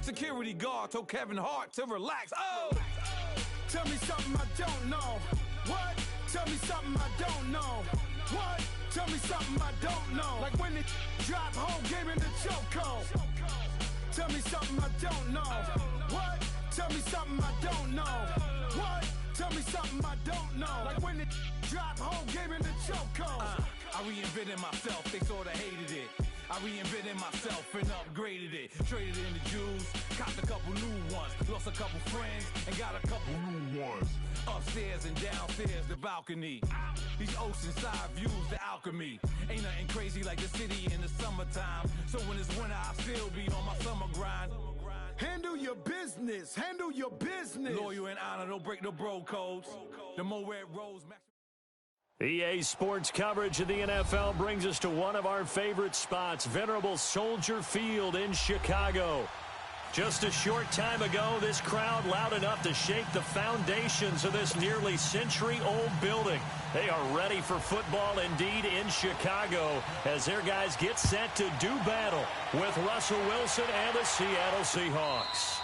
Security guard told Kevin Hart to relax. Oh! Tell me something I don't know. What? Tell me something I don't know. What? Tell me something I don't know. Like when it drop whole game in the chokehold. Tell me something I don't know. What? Tell me something I don't know. What? Tell me something I don't know. Like when it drop whole game in the chokehold. I reinvented myself, they sorta hated it. I reinvented myself and upgraded it. Traded in the Jews, copped a couple new ones. Lost a couple friends and got a couple new ones. Upstairs and downstairs, the balcony. These oceanside views, the alchemy. Ain't nothing crazy like the city in the summertime. So when it's winter, I still be on my summer grind. Handle your business. Handle your business. Loyal and honor, don't break the bro codes. The more red rose, EA Sports coverage of the NFL brings us to one of our favorite spots, venerable Soldier Field in Chicago. Just a short time ago, this crowd loud enough to shake the foundations of this nearly century-old building. They are ready for football indeed in Chicago as their guys get set to do battle with Russell Wilson and the Seattle Seahawks.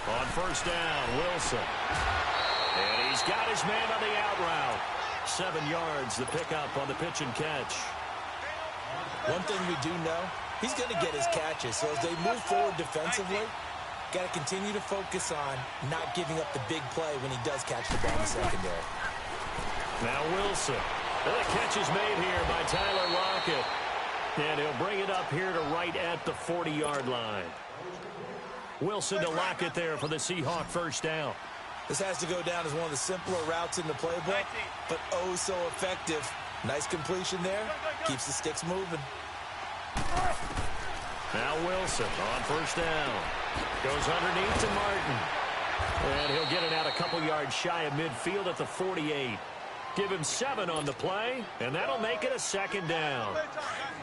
On first down, Wilson. And he's got his man on the out route. 7 yards, the pickup on the pitch and catch. One thing we do know, he's going to get his catches. So as they move forward defensively, got to continue to focus on not giving up the big play when he does catch the ball in the secondary. Now Wilson. The catch is made here by Tyler Lockett. And he'll bring it up here to right at the 40-yard line. Wilson to Lockett there for the Seahawk first down. This has to go down as one of the simpler routes in the playbook, but oh so effective. Nice completion there. Keeps the sticks moving. Now Wilson on first down. Goes underneath to Martin. And he'll get it out a couple yards shy of midfield at the 48. Give him 7 on the play, and that'll make it a second down.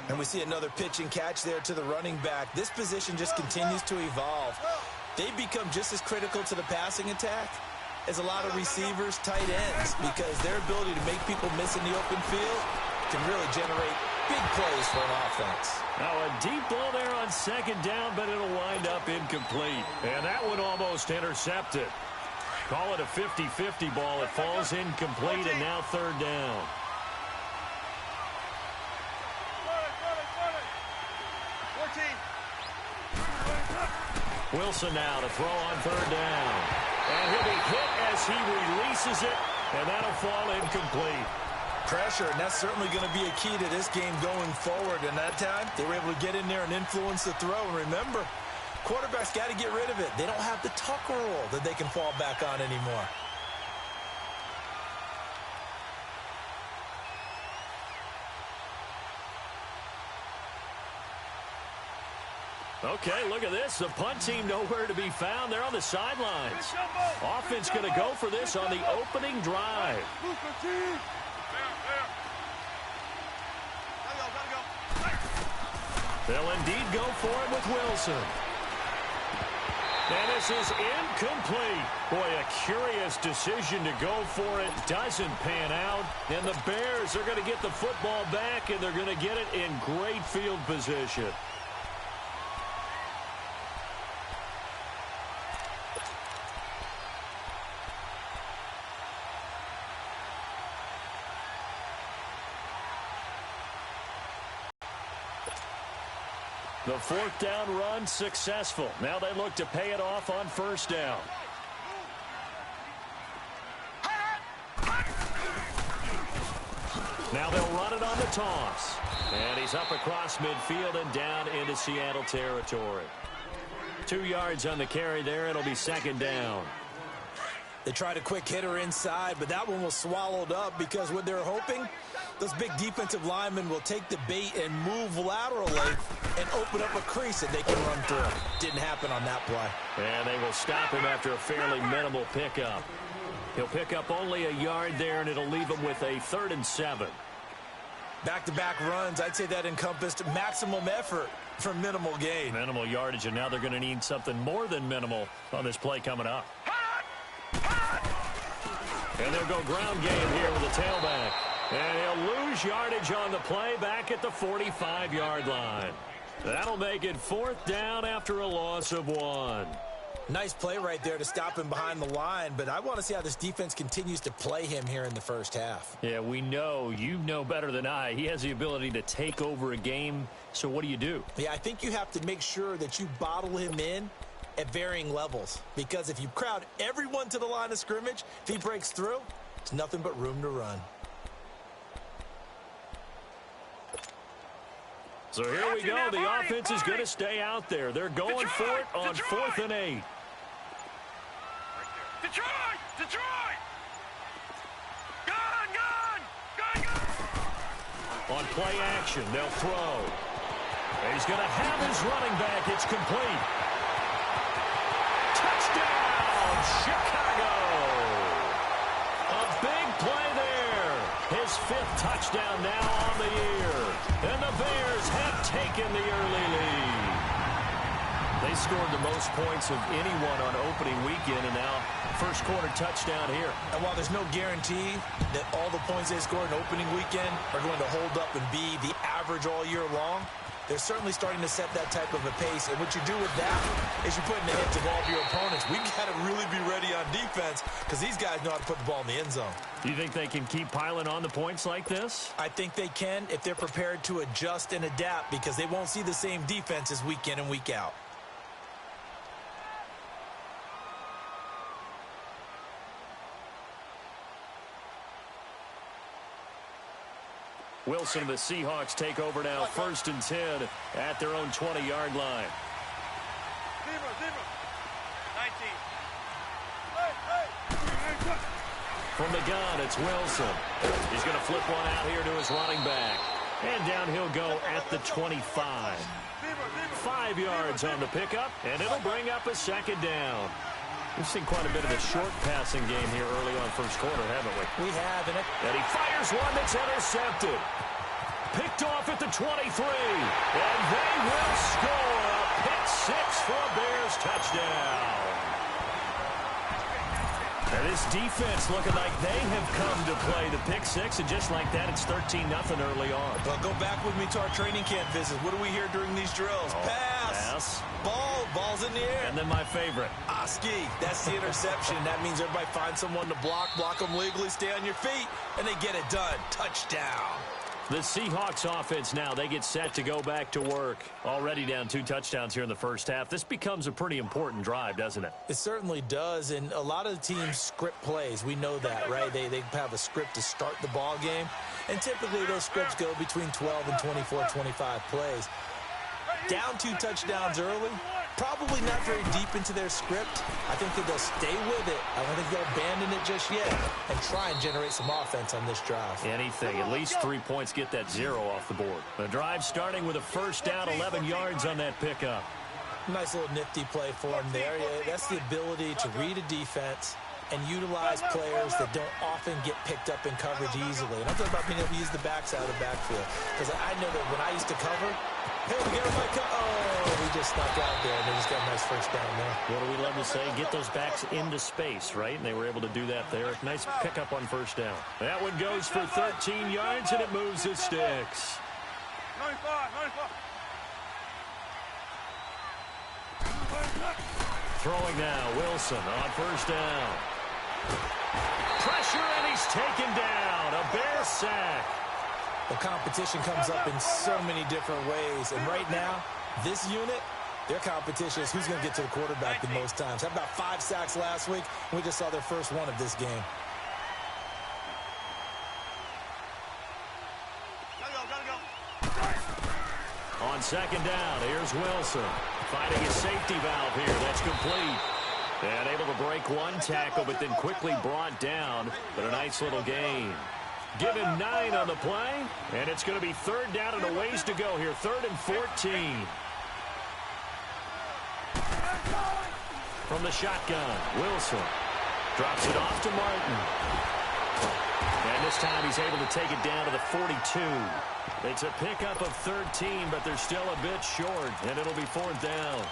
And we see another pitch and catch there to the running back. This position just continues to evolve. They become just as critical to the passing attack as a lot of receivers, tight ends, because their ability to make people miss in the open field can really generate big plays for an offense. Now a deep ball there on second down, but it'll wind up incomplete. And that one almost intercepted. Call it a 50-50 ball. It falls incomplete, and now third down. Wilson now to throw on third down. And he'll be hit as he releases it, and that'll fall incomplete. Pressure, and that's certainly going to be a key to this game going forward. And that time, they were able to get in there and influence the throw. And remember, quarterbacks got to get rid of it. They don't have the tuck rule that they can fall back on anymore. Okay, look at this. The punt team nowhere to be found. They're on the sidelines. Offense going to go for this on the opening drive. They'll indeed go for it with Wilson. And this is incomplete. Boy, a curious decision to go for it. Doesn't pan out. And the Bears are going to get the football back, and they're going to get it in great field position. The fourth down run successful. Now they look to pay it off on first down. Now they'll run it on the toss. And he's up across midfield and down into Seattle territory. 2 yards on the carry there. It'll be second down. They tried a quick hitter inside, but that one was swallowed up because what they're hoping, those big defensive linemen will take the bait and move laterally and open up a crease that they can run through. Didn't happen on that play. And they will stop him after a fairly minimal pickup. He'll pick up only a yard there, and it'll leave him with a 3rd and 7. Back-to-back runs, I'd say that encompassed maximum effort for minimal gain. Minimal yardage, and now they're going to need something more than minimal on this play coming up. And they'll go ground game here with the tailback. And he'll lose yardage on the play back at the 45-yard line. That'll make it 4th down after a loss of 1. Nice play right there to stop him behind the line, but I want to see how this defense continues to play him here in the first half. Yeah, we know. You know better than I. He has the ability to take over a game, so what do? Yeah, I think you have to make sure that you bottle him in at varying levels, because if you crowd everyone to the line of scrimmage, if he breaks through, it's nothing but room to run. So here we go. The offense is going to stay out there. They're going for it on 4th and 8. Detroit! Gun! On play action, they'll throw. He's going to have his running back. It's complete. Touchdown, Chicago! A big play there. His 5th touchdown now on the year. And the Bears have taken the early lead. They scored the most points of anyone on opening weekend, and now first quarter touchdown here. And while there's no guarantee that all the points they scored in opening weekend are going to hold up and be the average all year long, they're certainly starting to set that type of a pace. And what you do with that is you put in the heads of all of your opponents, we got to really be ready on defense because these guys know how to put the ball in the end zone. Do you think they can keep piling on the points like this? I think they can if they're prepared to adjust and adapt, because they won't see the same defenses week in and week out. Wilson and the Seahawks take over now, 1st and 10 at their own 20-yard line. Zebra. 19. From the gun, it's Wilson. He's going to flip one out here to his running back. And down he'll go at the 25. 5 yards on the pickup, and it'll bring up a 2nd down. We've seen quite a bit of a short passing game here early on first quarter, haven't we? We have, and he fires one that's intercepted. Picked off at the 23. And they will score a pick 6 for a Bears touchdown. And this defense looking like they have come to play the pick 6, and just like that, it's 13-0 early on. Well, go back with me to our training camp visit. What do we hear during these drills? Pass. Ball's in the air. And then my favorite. Ski. That's the interception. That means everybody finds someone to block them legally, stay on your feet, and they get it done. Touchdown. The Seahawks offense now, they get set to go back to work. Already down 2 touchdowns here in the first half. This becomes a pretty important drive, doesn't it? It certainly does, and a lot of the teams script plays. We know that, right? They have a script to start the ball game, and typically those scripts go between 12 and 24, 25 plays. Down 2 touchdowns early, probably not very deep into their script. I think that they'll stay with it. I don't think they'll abandon it just yet and try and generate some offense on this drive. Anything. At least 3 points, get that 0 off the board. The drive starting with a 1st down, 11 yards on that pickup. Nice little nifty play for him there. Yeah, that's the ability to read a defense and utilize players that don't often get picked up in coverage easily. And I'm talking about being able to use the backside of the backfield. Because I know that when I used to cover, hey, we get my he just snuck out there, and they just got a nice 1st down there. What do we love to say? Get those backs into space, right? And they were able to do that there. Nice pickup on 1st down. That one goes for 13 yards, and it moves the sticks. 95. Throwing now, Wilson on 1st down. Pressure, and he's taken down. A Bear sack. The competition comes up in so many different ways. And right now, this unit, their competition is who's going to get to the quarterback the most times. How about 5 sacks last week? We just saw their first one of this game. On second down. Here's Wilson finding his safety valve here. That's complete. And able to break one tackle, but then quickly brought down. But a nice little gain. Give him 9 on the play, and it's going to be third down and a ways to go here. 3rd and 14. From the shotgun, Wilson drops it off to Martin. And this time he's able to take it down to the 42. It's a pickup of 13, but they're still a bit short, and it'll be 4th down.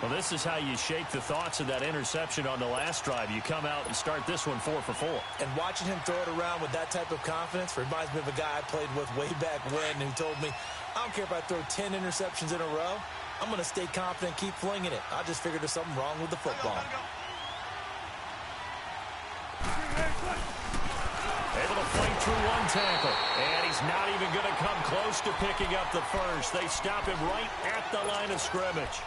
Well, this is how you shake the thoughts of that interception on the last drive. You come out and start this one 4 for 4. And watching him throw it around with that type of confidence reminds me of a guy I played with way back when who told me, I don't care if I throw 10 interceptions in a row. I'm going to stay confident, keep flinging it. I just figured there's something wrong with the football. Able to fight through one tackle. And he's not even going to come close to picking up the first. They stop him right at the line of scrimmage.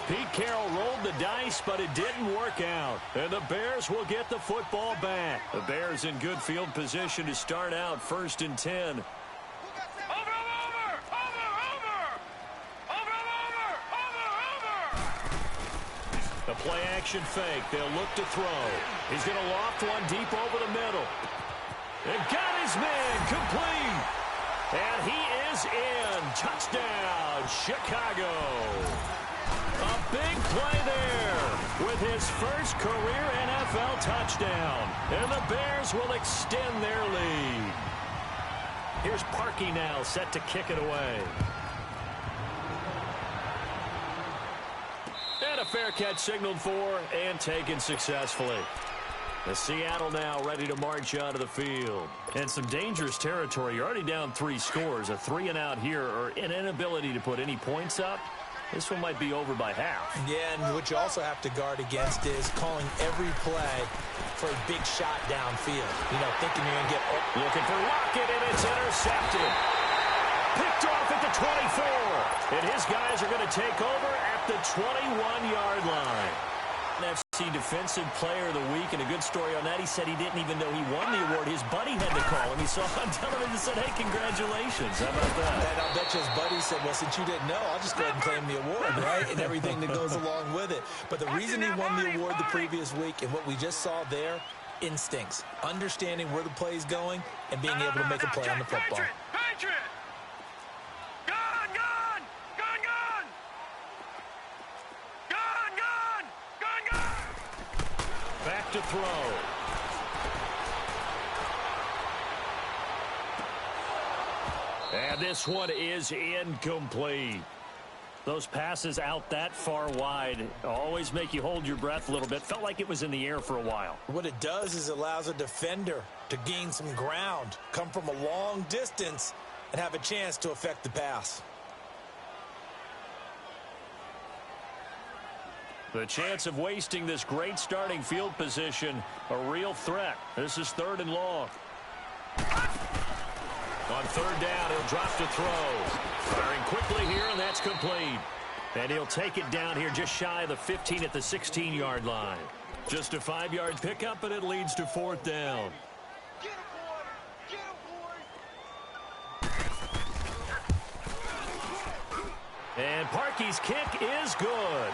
Pete Carroll rolled the dice, but it didn't work out. And the Bears will get the football back. The Bears in good field position to start out 1st and 10. The play-action fake. They'll look to throw. He's going to loft one deep over the middle. And got his man complete. And he is in. Touchdown, Chicago. A big play there with his first career NFL touchdown. And the Bears will extend their lead. Here's Parkey now set to kick it away. And a fair catch signaled for and taken successfully. The Seattle now ready to march out of the field. And some dangerous territory. You're already down 3 scores. A 3-and-out here or an inability to put any points up. This one might be over by half. Yeah, and what you also have to guard against is calling every play for a big shot downfield. You know, thinking you're going to get... Looking for Lockett, and it's intercepted. Picked off at the 24. And his guys are going to take over at the 21-yard line. NFC Defensive Player of the Week, and a good story on that. He said he didn't even know he won the award. His buddy had to call him. He saw on television and said, hey, congratulations. How about that? And I'll bet you his buddy said, well, since you didn't know, I'll just go ahead and claim the award, right? And everything that goes along with it. But the reason he won the award the previous week and what we just saw there, instincts. Understanding where the play is going and being able to make a play on the football. Back to throw. And this one is incomplete. Those passes out that far wide always make you hold your breath a little bit. Felt like it was in the air for a while. What it does is allows a defender to gain some ground, come from a long distance, and have a chance to affect the pass. The chance of wasting this great starting field position, a real threat. This is 3rd and long. On 3rd down, he'll drop to throw. Firing quickly here, and that's complete. And he'll take it down here just shy of the 15 at the 16-yard line. Just a 5-yard pickup, and it leads to 4th down. And Parkey's kick is good.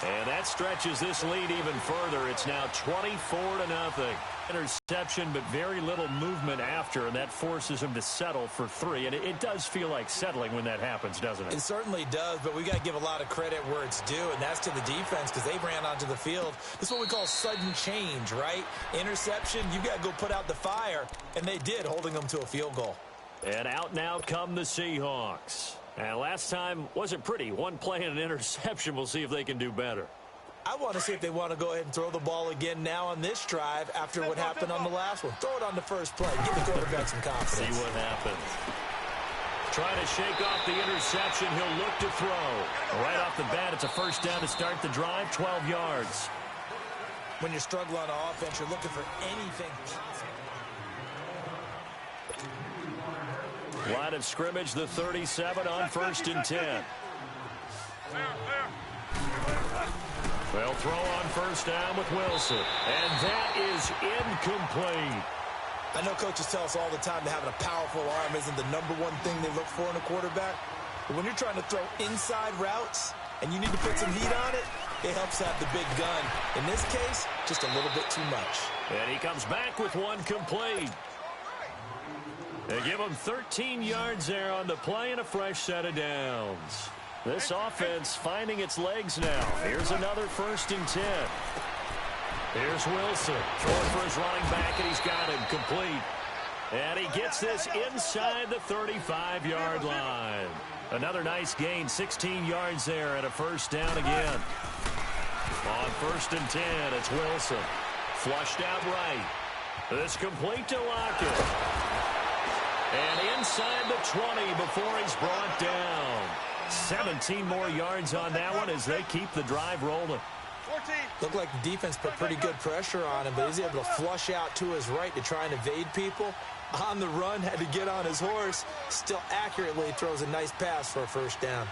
And that stretches this lead even further. It's now 24-0. Interception, but very little movement after, and that forces him to settle for 3. And it does feel like settling when that happens, doesn't it? It certainly does, but we got to give a lot of credit where it's due, and that's to the defense because they ran onto the field. This is what we call sudden change, right? Interception, you got to go put out the fire, and they did, holding them to a field goal. And out now come the Seahawks. And last time wasn't pretty. One play and an interception. We'll see if they can do better. I want to see if they want to go ahead and throw the ball again now on this drive after what happened on the last one. Throw it on the first play. Give the quarterback some confidence. See what happens. Trying to shake off the interception. He'll look to throw. Right off the bat, it's a 1st down to start the drive, 12 yards. When you're struggling on offense, you're looking for anything possible. Line of scrimmage, the 37 on 1st and 10. They'll throw on 1st down with Wilson. And that is incomplete. I know coaches tell us all the time that having a powerful arm isn't the #1 thing they look for in a quarterback. But when you're trying to throw inside routes and you need to put some heat on it, it helps have the big gun. In this case, just a little bit too much. And he comes back with one complete. They give him 13 yards there on the play and a fresh set of downs. This offense finding its legs now. Here's another 1st and 10. Here's Wilson. Throwing for his running back, and he's got him complete. And he gets this inside the 35-yard line. Another nice gain, 16 yards there, and a 1st down again. On 1st and 10, it's Wilson. Flushed out right. This complete to Lockett. And inside the 20 before he's brought down. 17 more yards on that one as they keep the drive rolling. Looked like the defense put pretty good pressure on him, but he's able to flush out to his right to try and evade people. On the run, had to get on his horse. Still accurately throws a nice pass for a 1st down.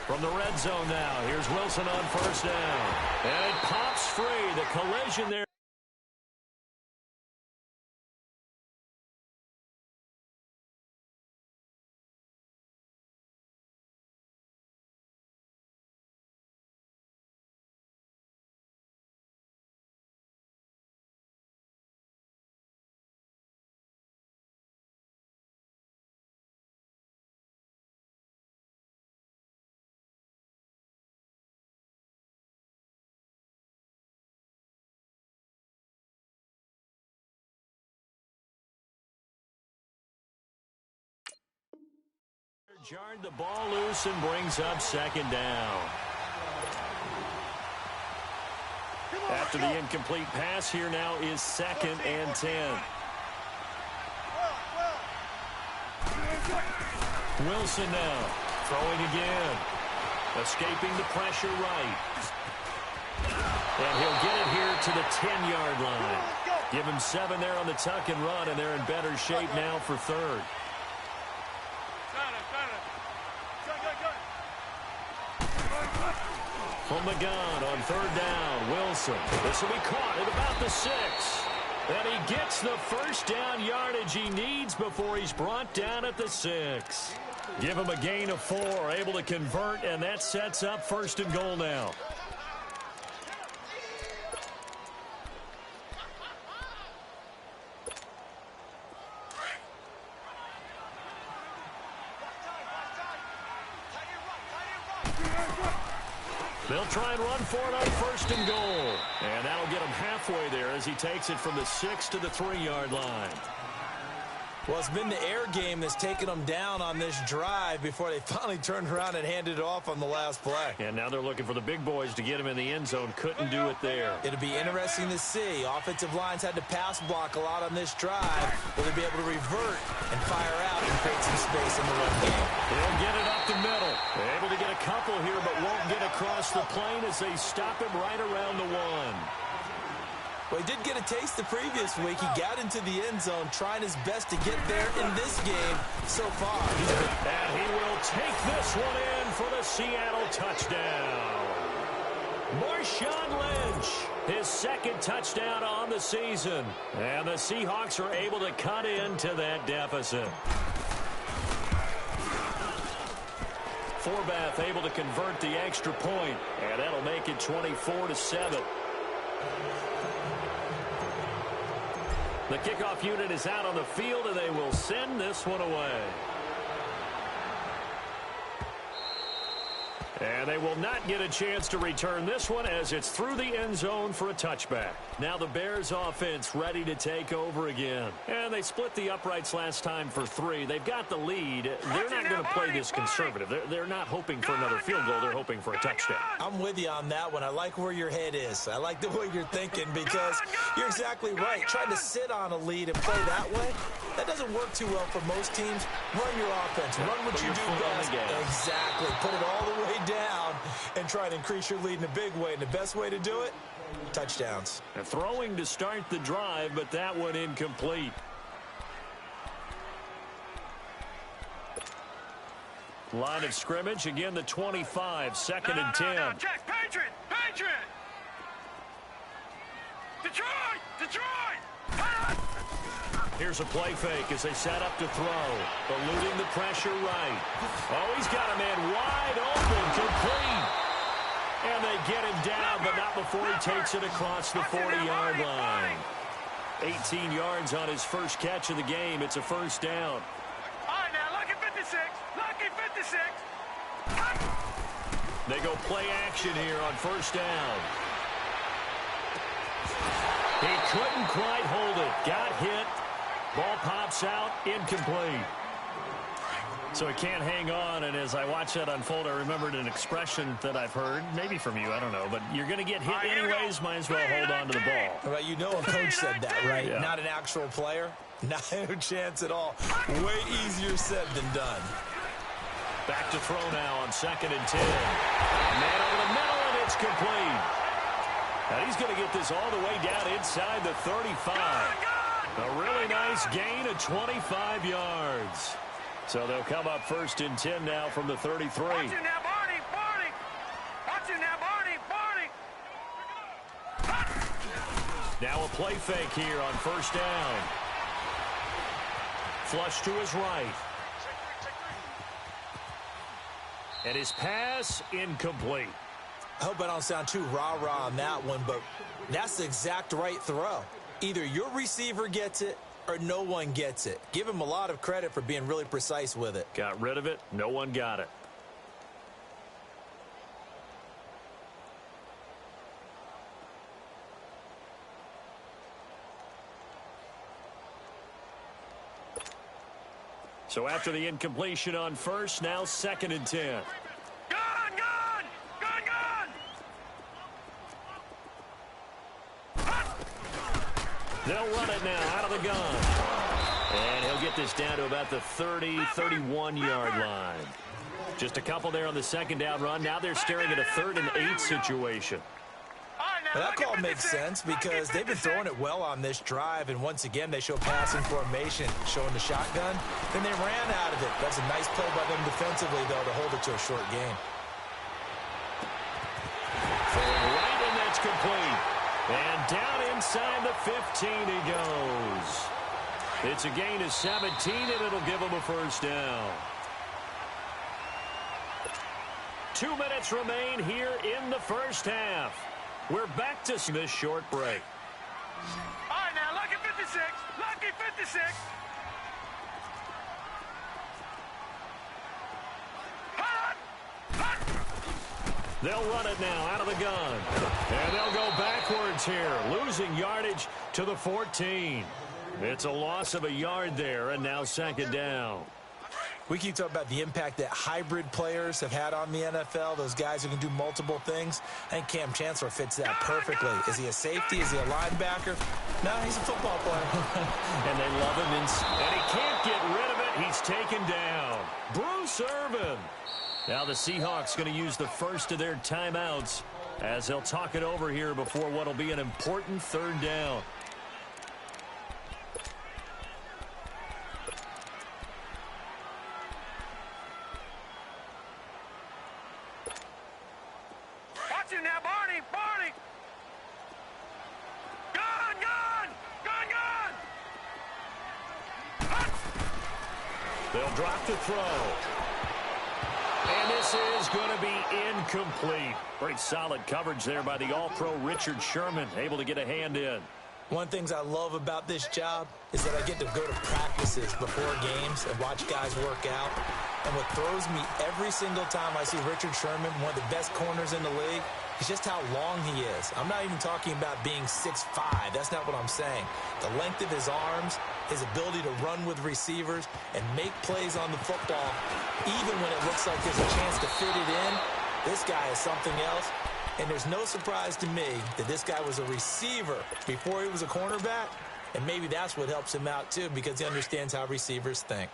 From the red zone now, here's Wilson on 1st down. And it pops free. The collision there. Jarred the ball loose and brings up 2nd down. After the incomplete pass, here now is 2nd and 10. Wilson now throwing again. Escaping the pressure right. And he'll get it here to the 10-yard line. Give him 7 there on the tuck and run, and they're in better shape now for 3rd. From the gun on 3rd down, Wilson. This will be caught at about the 6. And he gets the 1st down yardage he needs before he's brought down at the 6. Give him a gain of 4, able to convert, and that sets up 1st and goal now. They'll try and run for it on 1st and goal. And that'll get him halfway there as he takes it from the 6 to the 3-yard line. Well, it's been the air game that's taken them down on this drive before they finally turned around and handed it off on the last play. And now they're looking for the big boys to get him in the end zone. Couldn't do it there. It'll be interesting to see. Offensive lines had to pass block a lot on this drive. Will they be able to revert and fire out and create some space in the run game? They'll get it up the middle. They're able to get a couple here, but won't get across the plane as they stop him right around the 1. Well, he did get a taste the previous week. He got into the end zone, trying his best to get there in this game so far. And he will take this one in for the Seattle touchdown. Marshawn Lynch, his 2nd touchdown on the season. And the Seahawks are able to cut into that deficit. Forbath able to convert the extra point, and that'll make it 24-7. The kickoff unit is out on the field, and they will send this one away. And they will not get a chance to return this one as it's through the end zone for a touchback. Now the Bears offense ready to take over again. And they split the uprights last time for 3. They've got the lead. They're not going to play this conservative. They're not hoping for another field goal. They're hoping for a touchdown. I'm with you on that one. I like where your head is. I like the way you're thinking because you're exactly right. Trying to sit on a lead and play that way, that doesn't work too well for most teams. Run your offense. Run what you do best. Exactly. Put it all the way down and try to increase your lead in a big way. And the best way to do it, touchdowns. And throwing to start the drive, but that one incomplete. Line of scrimmage, again the 25, 2nd and 10. No, Jack, Patriot! Patriot! Detroit! Detroit! Here's a play fake as they set up to throw. Eluding the pressure right. Oh, he's got a man wide open, complete. And they get him down, but not before he takes it across the 40-yard line. 18 yards on his first catch of the game. It's a first down. All right, now, lucky 56. Lucky 56. They go play action here on first down. He couldn't quite hold it. Got hit. Ball pops out. Incomplete. So he can't hang on, and as I watch that unfold, I remembered an expression that I've heard, maybe from you, I don't know, but you're going to get hit anyways, might as well hold on to the ball. Well, you know a coach said that, right? Yeah. Not an actual player. Not a chance at all. Way easier said than done. Back to throw now on 2nd and 10. Man over the middle, and it's complete. And he's going to get this all the way down inside the 35. A really nice gain of 25 yards. So they'll come up 1st and 10 now from the 33. Watch it now, Barney, Barney. Watch it now, Barney, Barney. Now a play fake here on first down. Flush to his right. And his pass incomplete. I hope I don't sound too rah-rah on that one, but that's the exact right throw. Either your receiver gets it or no one gets it. Give him a lot of credit for being really precise with it. Got rid of it. No one got it. So after the incompletion on first, now 2nd and 10. Gun, gun, gun, gun. They'll run it now out of the gun. And he'll get this down to about the 30, 31-yard line. Just a couple there on the second down run. Now they're staring at a 3rd and 8 situation. Well, that call makes sense because they've been throwing it well on this drive, and once again they show passing formation, showing the shotgun. Then they ran out of it. That's a nice play by them defensively, though, to hold it to a short game. Throwing right, and that's complete. And down inside the 15 he goes. It's a gain of 17, and it'll give him a first down. 2 minutes remain here in the first half. We're back to this short break. All right, now, lucky 56. Lucky 56. Hot, hot. They'll run it now out of the gun. And they'll go backwards here, losing yardage to the 14. It's a loss of a yard there, and now 2nd down. We keep talking about the impact that hybrid players have had on the NFL, those guys who can do multiple things. I think Cam Chancellor fits that perfectly. Is he a safety? Is he a linebacker? No, he's a football player. And they love him, and he can't get rid of it. He's taken down. Bruce Irvin. Now the Seahawks going to use the first of their timeouts as they'll talk it over here before what will be an important 3rd down. Watch it now, Barney, Barney. Gun, gun, gun, gun. They'll drop to throw. And this is going to be incomplete. Great solid coverage there by the All-Pro Richard Sherman, able to get a hand in. One of the things I love about this job is that I get to go to practices before games and watch guys work out. And what throws me every single time I see Richard Sherman, one of the best corners in the league, is just how long he is. I'm not even talking about being 6'5". That's not what I'm saying. The length of his arms, his ability to run with receivers and make plays on the football, even when it looks like there's a chance to fit it in, this guy is something else. And there's no surprise to me that this guy was a receiver before he was a cornerback. And maybe that's what helps him out, too, because he understands how receivers think.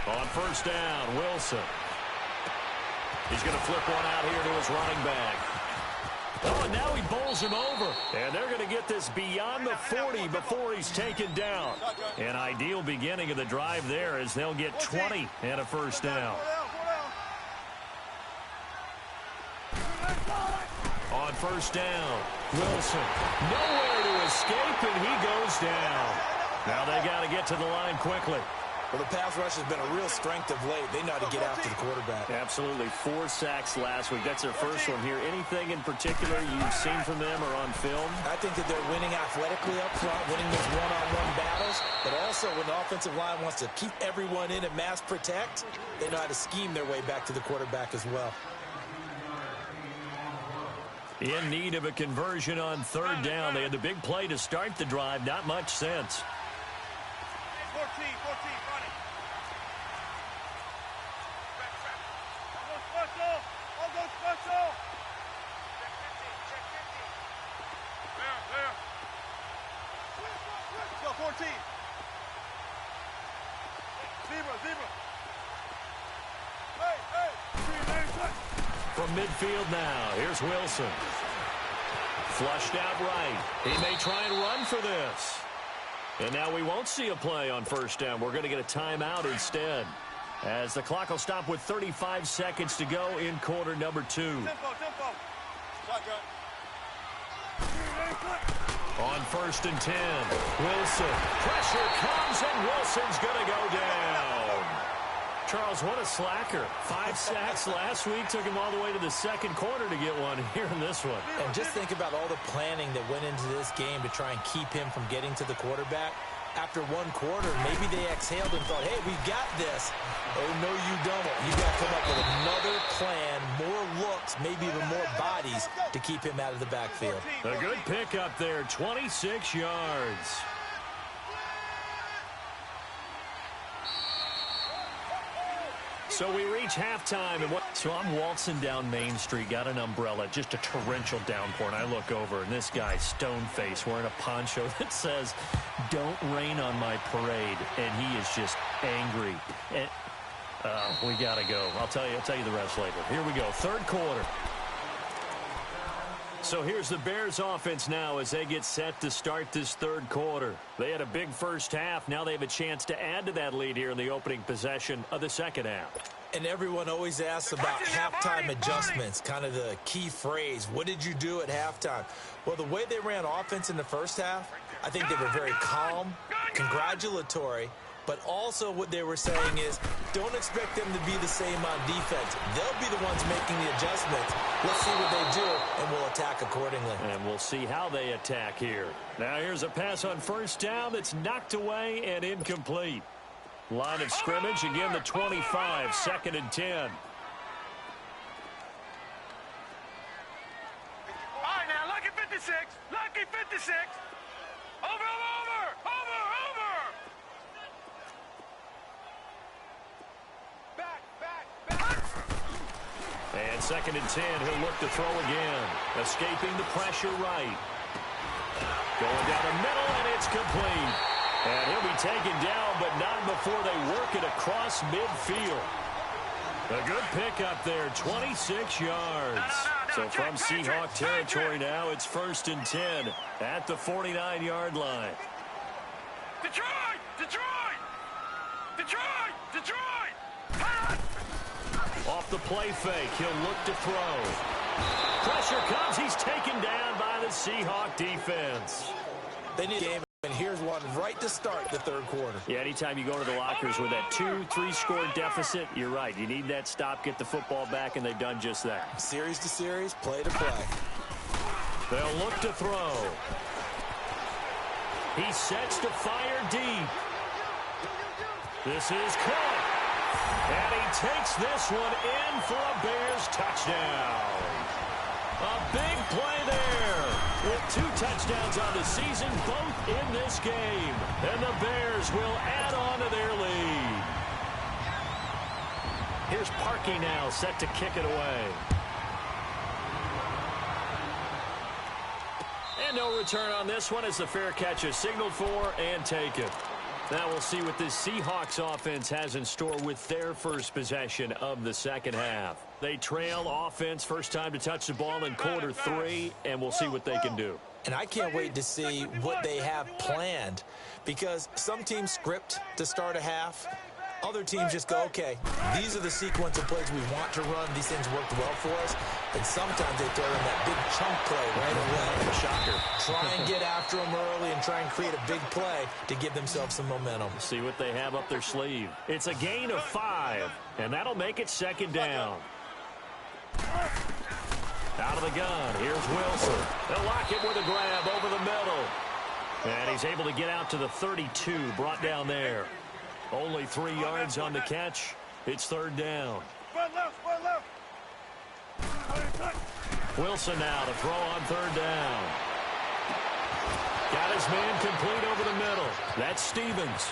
On first down, Wilson. He's going to flip one out here to his running back. Oh, and now he bowls him over. And they're going to get this beyond the 40 before he's taken down. An ideal beginning of the drive there as they'll get 20 and a first down. On first down, Wilson. Nowhere to escape, and he goes down. Now they got to get to the line quickly. Well, the pass rush has been a real strength of late. They know how to get after the quarterback. Absolutely. 4 sacks last week. That's their first one here. Anything in particular you've seen from them or on film? I think that they're winning athletically up front, winning those one-on-one battles, but also when the offensive line wants to keep everyone in and mass protect, they know how to scheme their way back to the quarterback as well. In need of a conversion on third down. They had the big play to start the drive. Not much sense. 14, running. I'll go special. Check 50. There. Let's go, 14. Zebra. Hey. From midfield now, here's Wilson. Flushed out right. He may try and run for this. And now we won't see a play on first down. We're going to get a timeout instead, as the clock will stop with 35 seconds to go in quarter number 2. Tempo. Shotgun. On first and 10, Wilson. Pressure comes, and Wilson's going to go down. Charles, what a slacker. 5 sacks last week. Took him all the way to the second quarter to get one here in this one. And just think about all the planning that went into this game to try and keep him from getting to the quarterback. After one quarter, maybe they exhaled and thought, hey, we got this. Oh, no, you don't. You got to come up with another plan, more looks, maybe even more bodies to keep him out of the backfield. A good pickup there, 26 yards. So we reach halftime, and so I'm waltzing down Main Street, got an umbrella, just a torrential downpour, and I look over, and this guy, stone-faced, wearing a poncho that says, "Don't rain on my parade," and he is just angry. And we got to go. I'll tell you the rest later. Here we go, third quarter. So here's the Bears offense now as they get set to start this third quarter. They had a big first half. Now they have a chance to add to that lead here in the opening possession of the second half. And everyone always asks about halftime adjustments, kind of the key phrase. What did you do at halftime? Well, the way they ran offense in the first half, I think they were very calm, congratulatory, but also what they were saying is don't expect them to be the same on defense. They'll be the ones making the adjustments. Let's see what they do, and we'll attack accordingly. And we'll see how they attack here. Now here's a pass on first down that's knocked away and incomplete. Line of scrimmage, again the 25, second and 10. All right, now, lucky 56. Lucky 56. Over. And second and 10, he'll look to throw again. Escaping the pressure right. Going down the middle, and it's complete. And he'll be taken down, but not before they work it across midfield. A good pickup there, 26 yards. So from Seahawk territory now, it's first and 10 at the 49-yard line. Detroit! Off the play fake, he'll look to throw. Pressure comes, he's taken down by the Seahawk defense. They need a game, and here's one right to start the third quarter. Yeah, anytime you go to the lockers with that 2-3 score deficit, you're right. You need that stop, get the football back, and they've done just that. Series to series, play to play. They'll look to throw. He sets to fire deep. This is caught. And he takes this one in for a Bears touchdown. A big play there. With 2 touchdowns on the season, both in this game. And the Bears will add on to their lead. Here's Parkey now, set to kick it away. And no return on this one as the fair catch is signaled for and taken. Now we'll see what this Seahawks offense has in store with their first possession of the second half. They trail offense, first time to touch the ball in quarter 3, and we'll see what they can do. And I can't wait to see what they have planned, because some teams script to start a half, Other teams just go, okay, these are the sequence of plays we want to run. These things worked well for us. And sometimes they throw in that big chunk play right away. Shocker. Try and get after them early and try and create a big play to give themselves some momentum. See what they have up their sleeve. It's a gain of 5, and that'll make it second down. Out of the gun, here's Wilson. They'll lock it with a grab over the middle. And he's able to get out to the 32, brought down there. Only 3 yards on the catch. It's third down. Wilson now to throw on third down. Got his man complete over the middle. That's Stevens.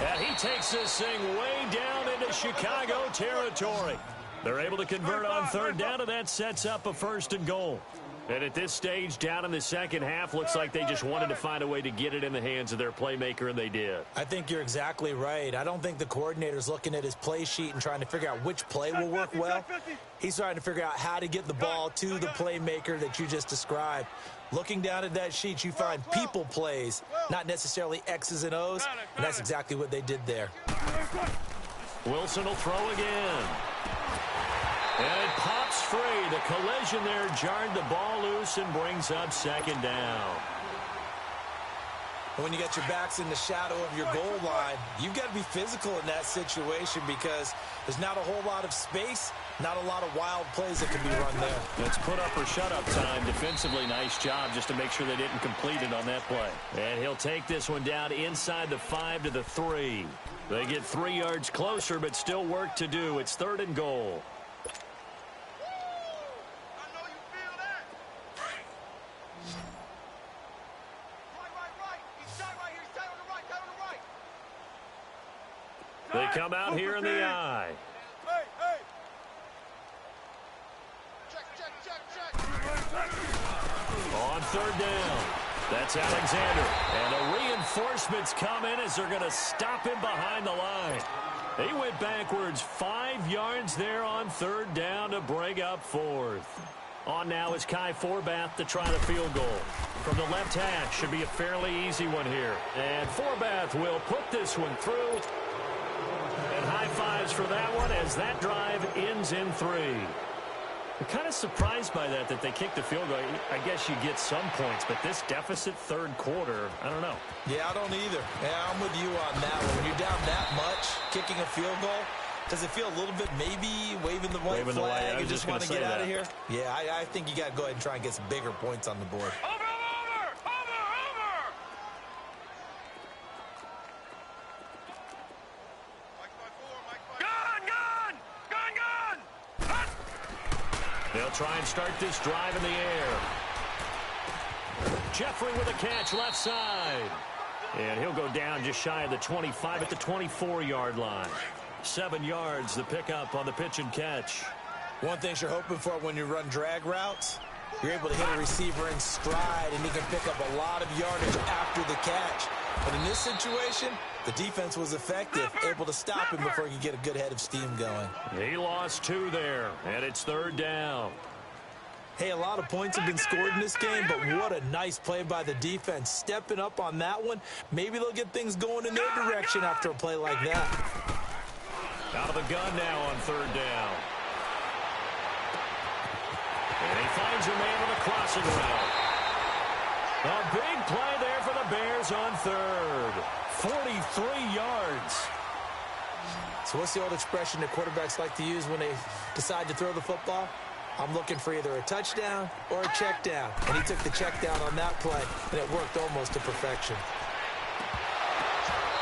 And he takes this thing way down into Chicago territory. They're able to convert on third down, and that sets up a 1st and goal. And at this stage, down in the second half, looks like they just wanted to find a way to get it in the hands of their playmaker, and they did. I think you're exactly right. I don't think the coordinator's looking at his play sheet and trying to figure out which play will work well. He's trying to figure out how to get the ball to the playmaker that you just described. Looking down at that sheet, you find people plays, not necessarily X's and O's, and that's exactly what they did there. Wilson will throw again. And it pops free. The collision there jarred the ball loose and brings up second down. When you got your backs in the shadow of your goal line, you've got to be physical in that situation because there's not a whole lot of space, not a lot of wild plays that can be run there. It's put up or shut up time. Defensively, nice job just to make sure they didn't complete it on that play. And he'll take this one down inside the 5 to the 3. They get 3 yards closer, but still work to do. It's 3rd and goal. They come out here in the eye. On third down, that's Alexander. And the reinforcements come in as they're going to stop him behind the line. He went backwards 5 yards there on third down to bring up 4th. On now is Kai Forbath to try the field goal. From the left hash, should be a fairly easy one here. And Forbath will put this one through. And high fives for that one as that drive ends in 3. I'm kind of surprised by that they kicked the field goal. I guess you get some points, but this deficit third quarter, I don't know. Yeah, I don't either. Yeah, I'm with you on that one. When you're down that much, kicking a field goal, does it feel a little bit maybe waving the white flag and just want to get out of here? Yeah, I think you got to go ahead and try and get some bigger points on the board. Over! They'll try and start this drive in the air. Jeffrey with a catch left side. And he'll go down just shy of the 25 at the 24-yard line. 7 yards the pickup on the pitch and catch. One thing you're hoping for when you run drag routes, you're able to hit a receiver in stride and he can pick up a lot of yardage after the catch. But in this situation, the defense was effective, able to stop him before he could get a good head of steam going. He lost 2 there, and it's third down. Hey, a lot of points have been scored in this game, but what a nice play by the defense. Stepping up on that one, maybe they'll get things going in their direction after a play like that. Out of the gun now on third down. And he finds a man on the crossing route. A big play there for the Bears on third. 43 yards. So what's the old expression that quarterbacks like to use when they decide to throw the football? I'm looking for either a touchdown or a check down. And he took the check down on that play, and it worked almost to perfection.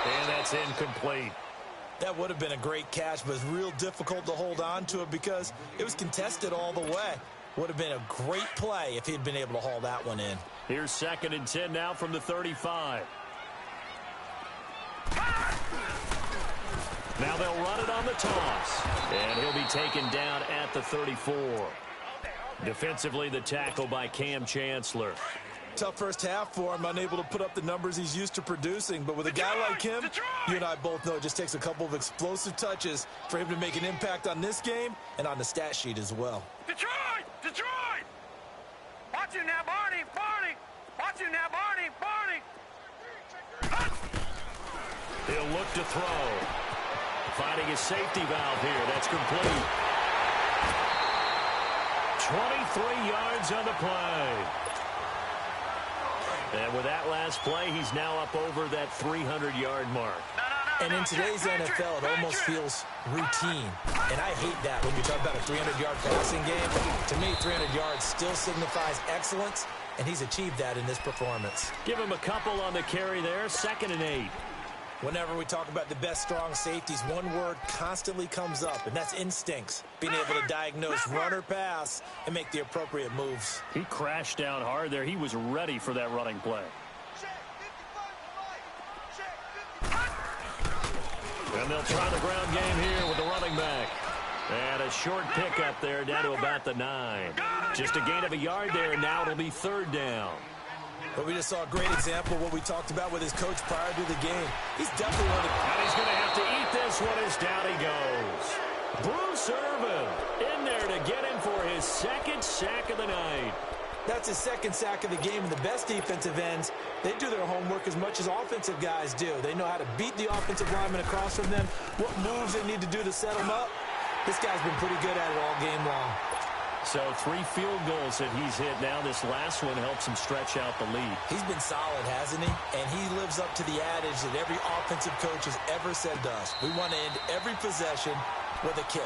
And that's incomplete. That would have been a great catch, but it's real difficult to hold on to it because it was contested all the way. Would have been a great play if he'd been able to haul that one in. Here's 2nd and 10 now from the 35. Now they'll run it on the toss. And he'll be taken down at the 34. Defensively, the tackle by Cam Chancellor. Tough first half for him, unable to put up the numbers he's used to producing. But with a guy like him, you and I both know it just takes a couple of explosive touches for him to make an impact on this game and on the stat sheet as well. Detroit! Watch him now, Barney! Watch him now, Barney! He'll look to throw. Finding his safety valve here. That's complete. 23 yards on the play. And with that last play, he's now up over that 300-yard mark. And in today's NFL, it almost feels routine. And I hate that when you talk about a 300-yard passing game. To me, 300 yards still signifies excellence, and he's achieved that in this performance. Give him a couple on the carry there, 2nd and 8. Whenever we talk about the best strong safeties, one word constantly comes up, and that's instincts. Being able to diagnose run or pass and make the appropriate moves. He crashed down hard there. He was ready for that running play. And they'll try the ground game here with the running back. And a short pickup there down to about the 9. Just a gain of a yard there, and now it'll be 3rd down. But we just saw a great example of what we talked about with his coach prior to the game. He's definitely one of the... And he's going to have to eat this one as down he goes. Bruce Irvin in there to get him for his 2nd sack of the night. That's his 2nd sack of the game, and the best defensive ends, they do their homework as much as offensive guys do. They know how to beat the offensive lineman across from them, what moves they need to do to set them up. This guy's been pretty good at it all game long. So 3 field goals that he's hit now. This last one helps him stretch out the lead. He's been solid, hasn't he? And he lives up to the adage that every offensive coach has ever said to us. We want to end every possession with a kick,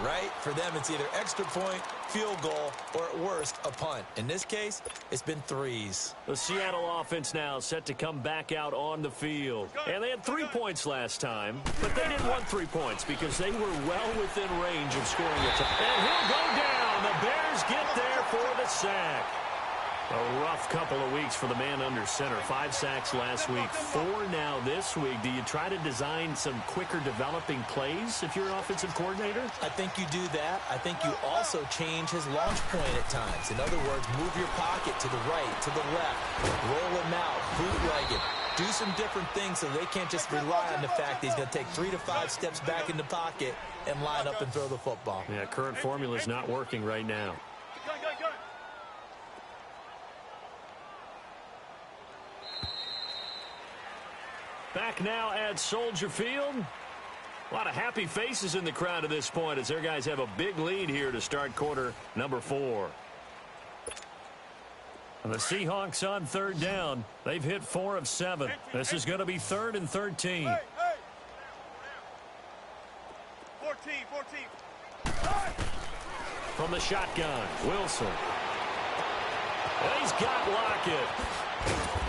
right? For them, it's either extra point, field goal, or at worst, a punt. In this case, it's been 3s. The Seattle offense now set to come back out on the field. And they had 3 points last time, but they didn't want 3 points because they were well within range of scoring a touchdown. And he'll go down. The Bears get there for the sack. A rough couple of weeks for the man under center. 5 sacks last week, 4 now this week. Do you try to design some quicker developing plays if you're an offensive coordinator? I think you do that. I think you also change his launch point at times. In other words, move your pocket to the right, to the left, roll him out, bootleg him. Do some different things so they can't just rely on the fact that he's going to take 3 to 5 steps back in the pocket and line up and throw the football. Yeah, current formula is not working right now. Back now at Soldier Field. A lot of happy faces in the crowd at this point as their guys have a big lead here to start quarter number 4. And the Seahawks on 3rd down. They've hit 4 of 7. This is going to be 3rd and 13. 14. From the shotgun, Wilson. And he's got Lockett.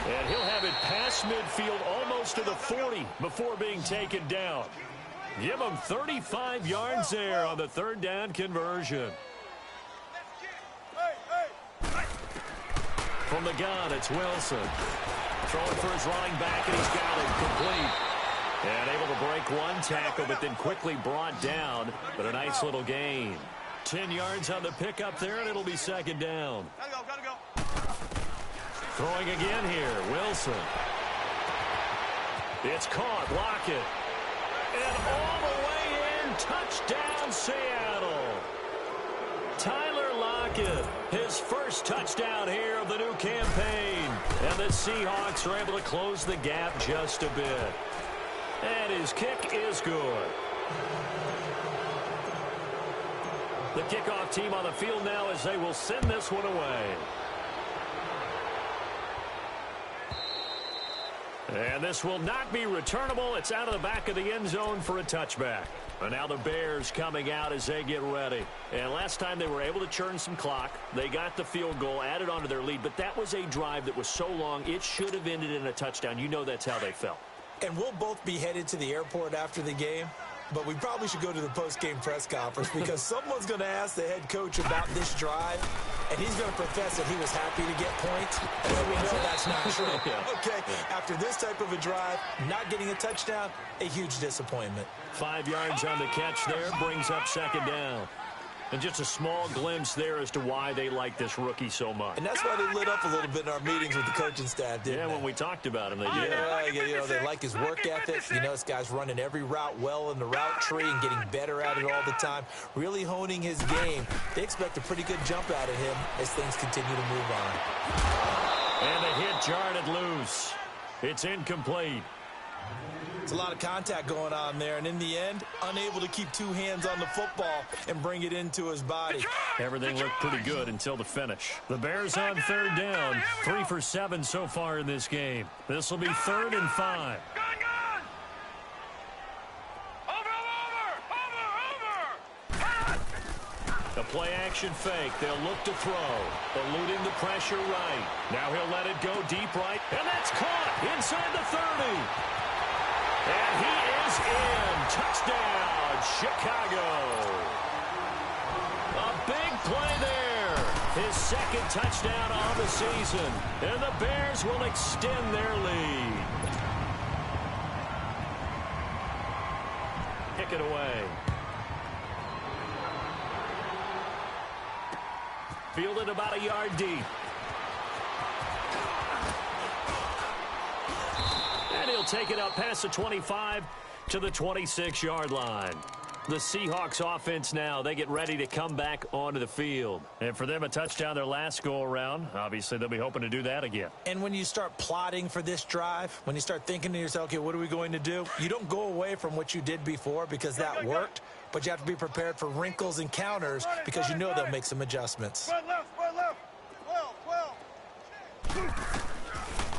And he'll have it past midfield almost to the 40 before being taken down. Give him 35 yards there on the 3rd down conversion. From the gun, it's Wilson. Throwing for his running back, and he's got it complete. And able to break one tackle, but then quickly brought down. But a nice little gain. 10 yards on the pickup there, and it'll be 2nd down. Gotta go. Throwing again here, Wilson. It's caught, Lockett. And all the way in, touchdown Seattle. Tyler Lockett, his first touchdown here of the new campaign. And the Seahawks are able to close the gap just a bit. And his kick is good. The kickoff team on the field now as they will send this one away. And this will not be returnable. It's out of the back of the end zone for a touchback. And now the Bears coming out as they get ready. And last time they were able to churn some clock. They got the field goal, added onto their lead. But that was a drive that was so long, it should have ended in a touchdown. You know that's how they felt. And we'll both be headed to the airport after the game. But we probably should go to the post-game press conference because someone's going to ask the head coach about this drive, and he's going to profess that he was happy to get points. And we know that's not true. Okay, after this type of a drive, not getting a touchdown, a huge disappointment. 5 yards on the catch there, brings up 2nd down. And just a small glimpse there as to why they like this rookie so much. And that's why they lit up a little bit in our meetings with the coaching staff, didn't they? When we talked about him, they did. Yeah, they like his work ethic. You know, this guy's running every route well in the route tree and getting better at it all the time, really honing his game. They expect a pretty good jump out of him as things continue to move on. And the hit jarred it loose. It's incomplete. It's a lot of contact going on there, and in the end, unable to keep two hands on the football and bring it into his body. Everything looked pretty good until the finish. The Bears on third down, 3 for 7 so far in this game. This will be 3rd and 5. The play-action fake. They'll look to throw. Eluding the pressure right. Now he'll let it go deep right. And that's caught inside the 30. And he is in. Touchdown, Chicago. A big play there. His 2nd touchdown on the season. And the Bears will extend their lead. Kick it away. Fielded about a yard deep. And he'll take it up past the 25 to the 26-yard line. The Seahawks offense now, they get ready to come back onto the field. And for them, a touchdown their last go-around. Obviously, they'll be hoping to do that again. And when you start plotting for this drive, when you start thinking to yourself, okay, what are we going to do? You don't go away from what you did before because that worked, but you have to be prepared for wrinkles and counters because you know they'll make some adjustments.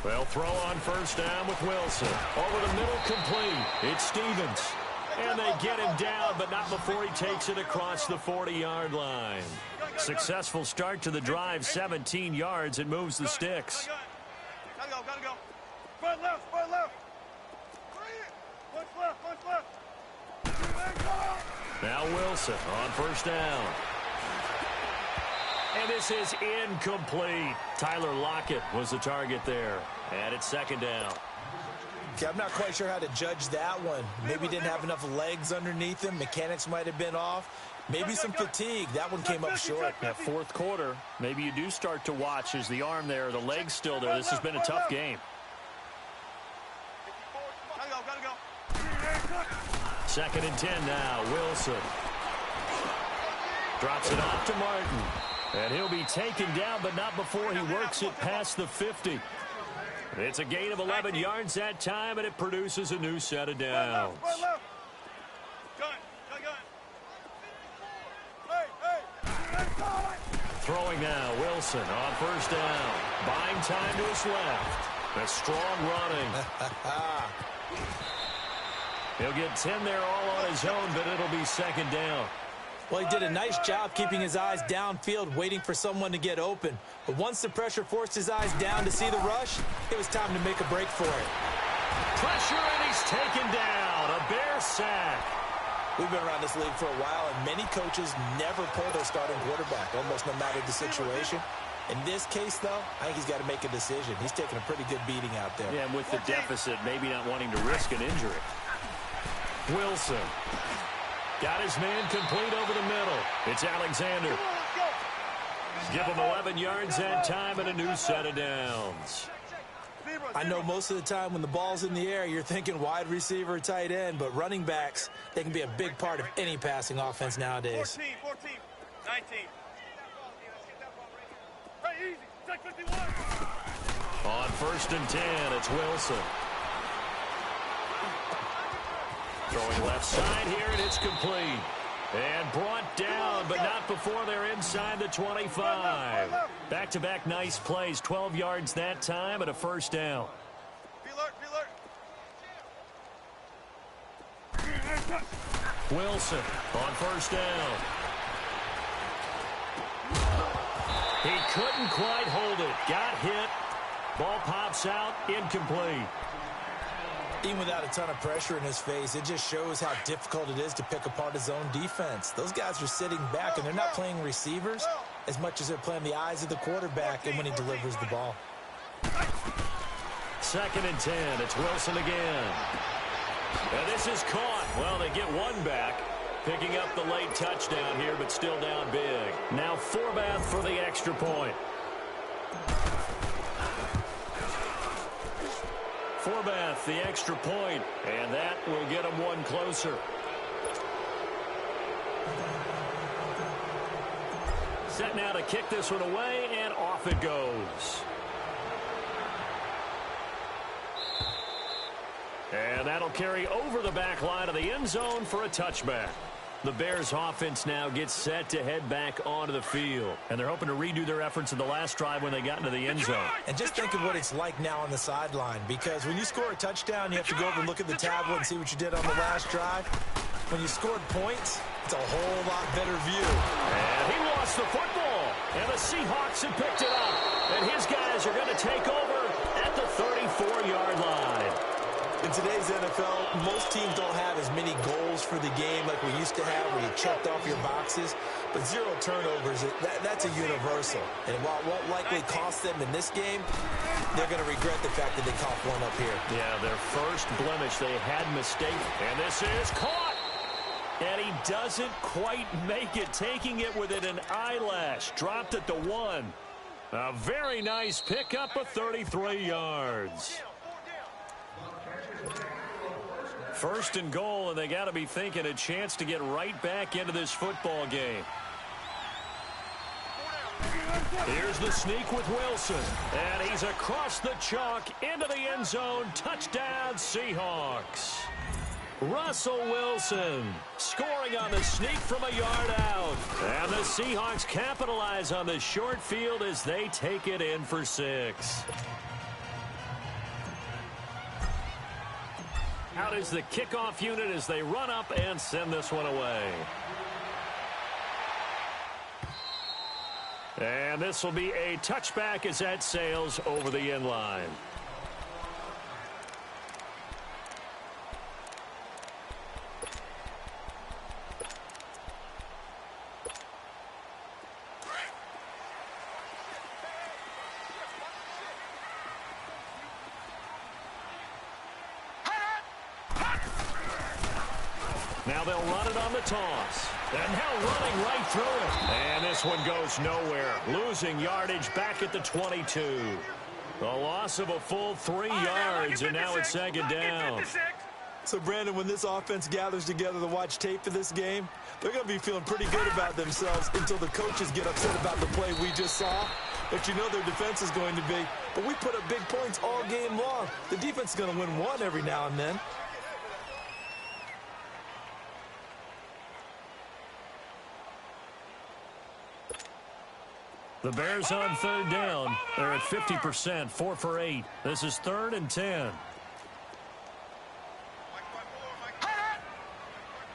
They'll throw on first down with Wilson. Over the middle, complete. It's Stevens. And they get him down, but not before he takes it across the 40-yard line. Successful start to the drive, 17 yards, and moves the sticks. Gotta go. Front left. Punch left. Now Wilson on first down. And this is incomplete. Tyler Lockett was the target there. And it's 2nd down. Okay, I'm not quite sure how to judge that one. Maybe didn't have enough legs underneath him. Mechanics might have been off. Maybe some fatigue. That one came up short. That 4th quarter, maybe you do start to watch as the arm there, the leg's still there. This has been a tough game. Gotta go. 2nd and 10 now. Wilson drops it off to Martin. And he'll be taken down, but not before he works it past the 50. It's a gain of 11 yards that time, and it produces a new set of downs. Throwing now, Wilson on first down. Buying time to his left. A strong running. He'll get 10 there all on his own, but it'll be 2nd down. Well, he did a nice job keeping his eyes downfield, waiting for someone to get open. But once the pressure forced his eyes down to see the rush, it was time to make a break for it. Pressure, and he's taken down. A Bear sack. We've been around this league for a while, and many coaches never pull their starting quarterback, almost no matter the situation. In this case, though, I think he's got to make a decision. He's taking a pretty good beating out there. Yeah, and with the deficit, maybe not wanting to risk an injury. Wilson. Got his man complete over the middle. It's Alexander. Give him 11 yards that time and a new set of downs. I know most of the time when the ball's in the air, you're thinking wide receiver, tight end, but running backs, they can be a big part of any passing offense nowadays. 14, 19. Hey, easy. Take 51. On 1st and 10, it's Wilson. Throwing left side here, and it's complete. And brought down, but not before they're inside the 25. Back-to-back nice plays, 12 yards that time, and a first down. Be alert. Wilson on first down. He couldn't quite hold it. Got hit. Ball pops out, incomplete. Even without a ton of pressure in his face, it just shows how difficult it is to pick apart his own defense. Those guys are sitting back, and they're not playing receivers as much as they're playing the eyes of the quarterback and when he delivers the ball. 2nd and 10. It's Wilson again. And this is caught. Well, they get one back. Picking up the late touchdown here, but still down big. Now Forbath for the extra point. Forbath, the extra point, and that will get him one closer. Set now to kick this one away, and off it goes. And that'll carry over the back line of the end zone for a touchback. The Bears offense now gets set to head back onto the field. And they're hoping to redo their efforts in the last drive when they got into the end zone. And just think of what it's like now on the sideline, because when you score a touchdown, you have to go over and look at the tablet and see what you did on the last drive. When you scored points, it's a whole lot better view. And he lost the football. And the Seahawks have picked it up. And his guys are going to take over at the 34-yard line. In today's NFL, most teams don't have as many goals for the game like we used to have, where you checked off your boxes. But 0 turnovers, that's a universal. And while it won't likely cost them in this game, they're going to regret the fact that they caught one up here. Yeah, their first blemish, they had mistake. And this is caught. And he doesn't quite make it, taking it within an eyelash. Dropped at the 1. A very nice pickup of 33 yards. First and goal, and they got to be thinking a chance to get right back into this football game. Here's the sneak with Wilson, and he's across the chalk into the end zone. Touchdown, Seahawks. Russell Wilson scoring on the sneak from a yard out. And the Seahawks capitalize on the short field as they take it in for 6. Out is the kickoff unit as they run up and send this one away. And this will be a touchback as that sails over the end line. Now they'll run it on the toss. And now running right through it. And this one goes nowhere. Losing yardage back at the 22. A loss of a full 3 yards, and now it's second down. So, Brandon, when this offense gathers together to watch tape of this game, they're going to be feeling pretty good about themselves until the coaches get upset about the play we just saw. But you know their defense is going to be. But we put up big points all game long. The defense is going to win one every now and then. The Bears on third down. They're at 50%, 4 for 8. This is 3rd and 10.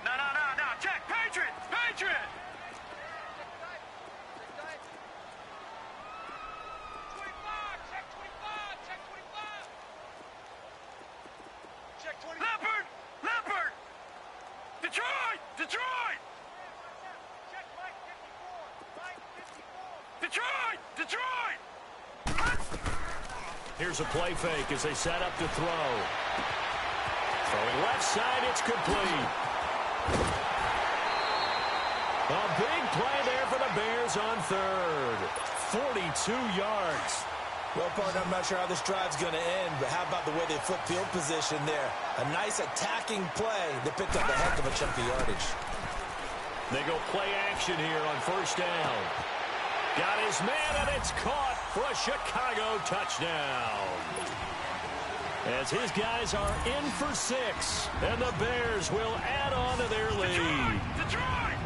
No. Check. Patriot. Check 25. Leopard. Detroit. Detroit! Here's a play fake as they set up to throw. Throwing left side, it's complete. A big play there for the Bears on third. 42 yards. Well, partner, I'm not sure how this drive's going to end, but how about the way they flip field position there? A nice attacking play that picked up a heck of a chunk of yardage. They go play action here on first down. Got his man, and it's caught for a Chicago touchdown. As his guys are in for 6, and the Bears will add on to their lead. Detroit!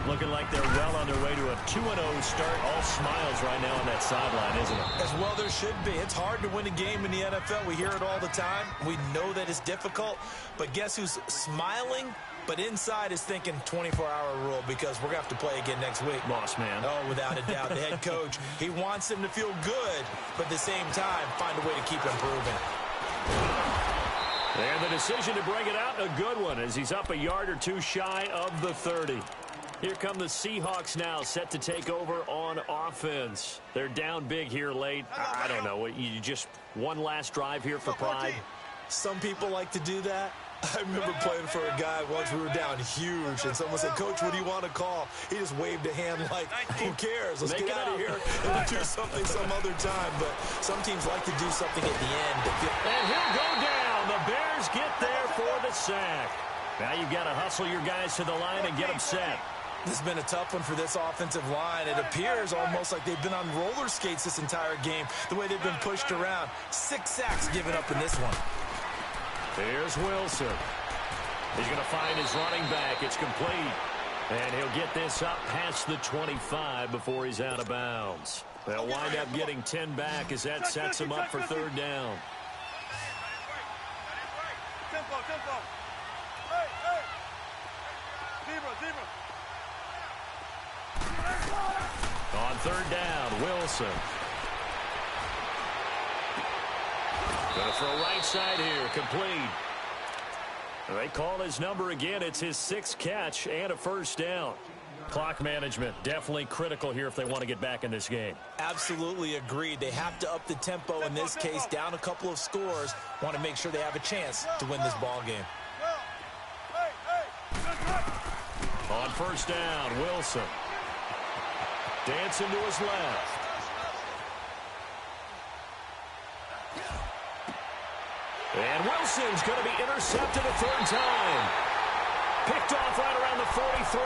Looking like they're well on their way to a 2-0 start. All smiles right now on that sideline, isn't it? As well there should be. It's hard to win a game in the NFL. We hear it all the time. We know that it's difficult. But guess who's smiling? But inside is thinking 24-hour rule, because we're going to have to play again next week. Boss man. Oh, without a doubt. The head coach, he wants them to feel good, but at the same time, find a way to keep improving. And the decision to bring it out, a good one, as he's up a yard or two shy of the 30. Here come the Seahawks now, set to take over on offense. They're down big here late. I don't know. You just one last drive here for pride? Some people like to do that. I remember playing for a guy once. We were down huge, and someone said, "Coach, what do you want to call?" He just waved a hand like, "Who cares? Let's get out of here and do something some other time." But some teams like to do something at the end. And he'll go down. The Bears get there for the sack. Now you've got to hustle your guys to the line and get them set. This has been a tough one for this offensive line. It appears almost like they've been on roller skates this entire game, the way they've been pushed around. 6 sacks given up in this one. Here's Wilson. He's going to find his running back. It's complete. And he'll get this up past the 25 before he's out of bounds. They'll wind up getting 10 back as that sets him up for third down. Tempo, tempo. Hey, hey. Zebra. On third down, Wilson. Going to throw right side here, complete. They call his number again. It's his 6th catch and a first down. Clock management definitely critical here if they want to get back in this game. Absolutely agreed. They have to up the tempo in this case, down a couple of scores. Want to make sure they have a chance to win this ball game. On first down, Wilson. Dancing to his left. And Wilson's going to be intercepted a third time. Picked off right around the 43.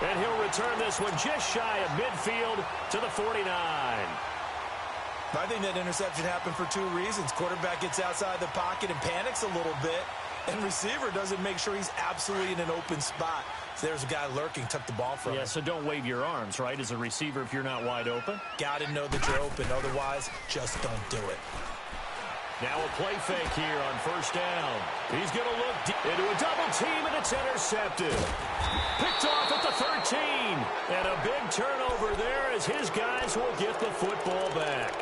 And he'll return this one just shy of midfield to the 49. I think that interception happened for 2 reasons. Quarterback gets outside the pocket and panics a little bit. And receiver doesn't make sure he's absolutely in an open spot. So there's a guy lurking, took the ball from him. Yeah, so don't wave your arms, right, as a receiver if you're not wide open. Got to know that you're open. Otherwise, just don't do it. Now a play fake here on first down. He's going to look into a double team, and it's intercepted. Picked off at the 13. And a big turnover there as his guys will get the football back.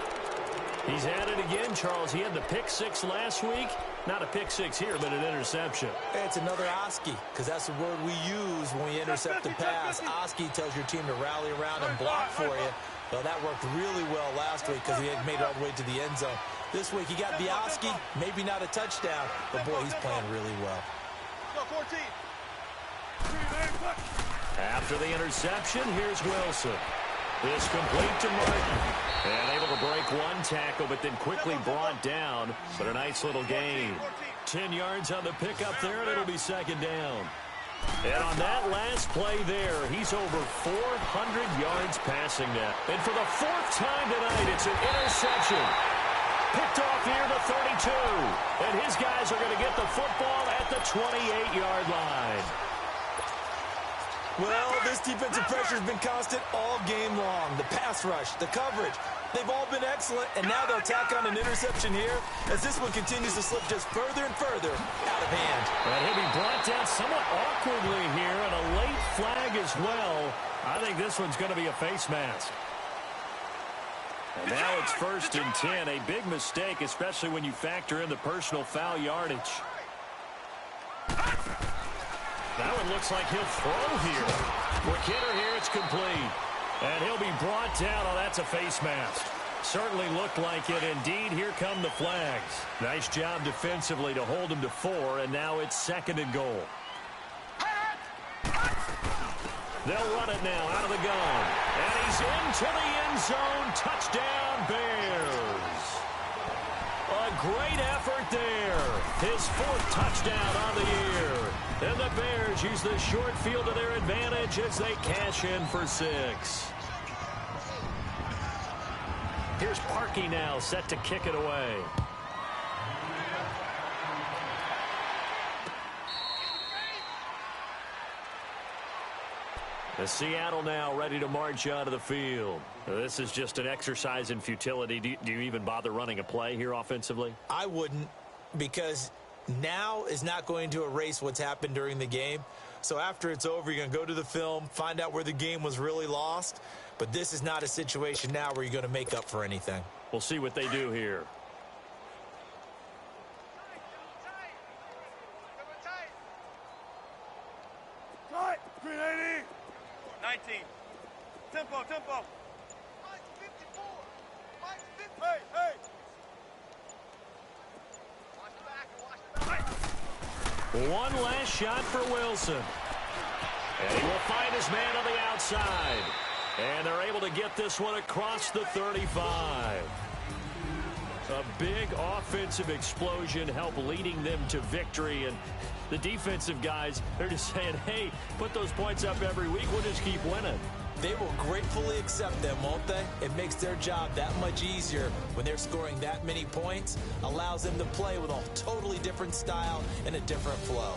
He's at it again, Charles. He had the pick 6 last week. Not a pick 6 here, but an interception. It's another Oski, because that's the word we use when we intercept the pass. Oski tells your team to rally around and block for you. Well, that worked really well last week because he had made it all the way to the end zone. This week he got the Oski, maybe not a touchdown, but boy, he's playing really well. Go, 14. After the interception, here's Wilson. This complete to Martin. And able to break one tackle, but then quickly brought down. But a nice little gain. 10 yards on the pickup there, and it'll be second down. And on that last play there, he's over 400 yards passing now. And for the 4th time tonight, it's an interception. Picked off near the 32. And his guys are going to get the football at the 28-yard line. Well, this defensive pressure has been constant all game long. The pass rush, the coverage, they've all been excellent, and now they'll tack on an interception here as this one continues to slip just further and further out of hand. And he'll be brought down somewhat awkwardly here, and a late flag as well. I think this one's going to be a face mask. And now it's 1st and 10, a big mistake, especially when you factor in the personal foul yardage. That one looks like he'll throw here. For Kidder here, it's complete. And he'll be brought down. Oh, that's a face mask. Certainly looked like it. Indeed, here come the flags. Nice job defensively to hold him to 4, and now it's 2nd and goal. They'll run it now out of the gun. And he's into the end zone. Touchdown, Bears. A great effort there. His 4th touchdown on the year. And the Bears use the short field to their advantage as they cash in for 6. Here's Parkey now set to kick it away. The Seattle now ready to march out of the field. This is just an exercise in futility. Do you even bother running a play here offensively? I wouldn't, because now is not going to erase what's happened during the game. So after it's over, you're going to go to the film, find out where the game was really lost. But this is not a situation now where you're going to make up for anything. We'll see what they do here. Tight. 380. 19. Tempo, tempo. Mike 54. Mike 50. Hey, hey. Watch the back and watch the back. One last shot for Wilson. And he will find his man on the outside. And they're able to get this one across the 35. A big offensive explosion helped leading them to victory. And the defensive guys, they're just saying, hey, put those points up every week. We'll just keep winning. They will gratefully accept them, won't they? It makes their job that much easier when they're scoring that many points, allows them to play with a totally different style and a different flow.